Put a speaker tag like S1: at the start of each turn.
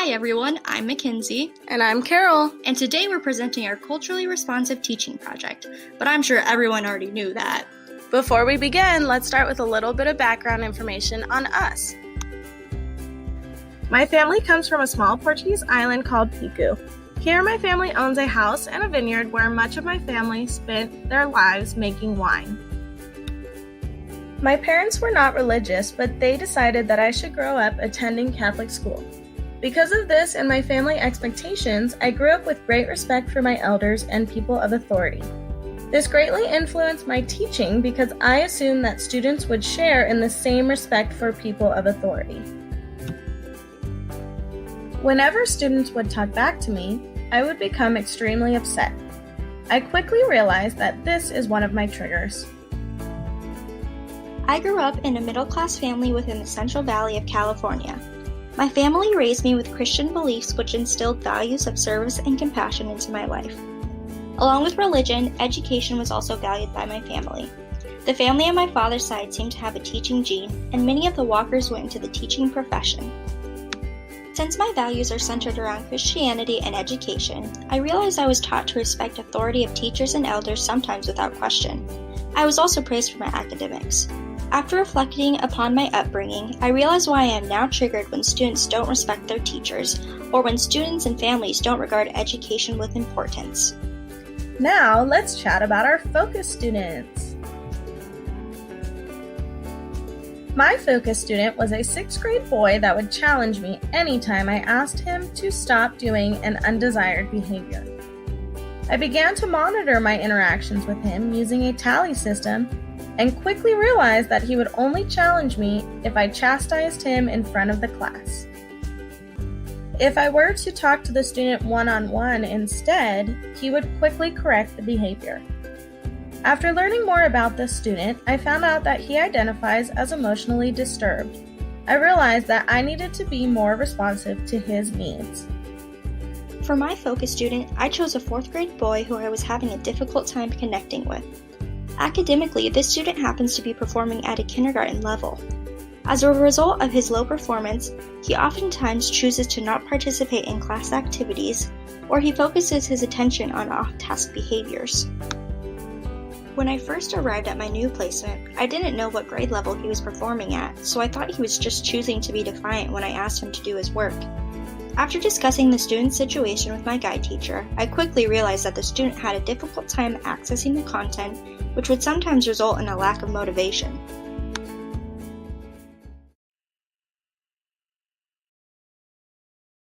S1: Hi everyone, I'm Mackenzie.
S2: And I'm Carol.
S1: And today we're presenting our culturally responsive teaching project, but I'm sure everyone already knew that.
S2: Before we begin, let's start with a little bit of background information on us. My family comes from a small Portuguese island called Pico. Here my family owns a house and a vineyard where much of my family spent their lives making wine. My parents were not religious, but they decided that I should grow up attending Catholic school. Because of this and my family expectations, I grew up with great respect for my elders and people of authority. This greatly influenced my teaching because I assumed that students would share in the same respect for people of authority. Whenever students would talk back to me, I would become extremely upset. I quickly realized that this is one of my triggers.
S1: I grew up in a middle-class family within the Central Valley of California. My family raised me with Christian beliefs which instilled values of service and compassion into my life. Along with religion, education was also valued by my family. The family on my father's side seemed to have a teaching gene, and many of the Walkers went into the teaching profession. Since my values are centered around Christianity and education, I realized I was taught to respect authority of teachers and elders sometimes without question. I was also praised for my academics. After reflecting upon my upbringing, I realize why I am now triggered when students don't respect their teachers, or when students and families don't regard education with importance.
S2: Now, let's chat about our focus students. My focus student was a 6th grade boy that would challenge me anytime I asked him to stop doing an undesired behavior. I began to monitor my interactions with him using a tally system and quickly realized that he would only challenge me if I chastised him in front of the class. If I were to talk to the student one-on-one instead, he would quickly correct the behavior. After learning more about this student, I found out that he identifies as emotionally disturbed. I realized that I needed to be more responsive to his needs.
S1: For my focus student, I chose a 4th grade boy who I was having a difficult time connecting with. Academically, this student happens to be performing at a kindergarten level. As a result of his low performance, he oftentimes chooses to not participate in class activities, or he focuses his attention on off-task behaviors. When I first arrived at my new placement, I didn't know what grade level he was performing at, so I thought he was just choosing to be defiant when I asked him to do his work. After discussing the student's situation with my guide teacher, I quickly realized that the student had a difficult time accessing the content, which would sometimes result in a lack of motivation.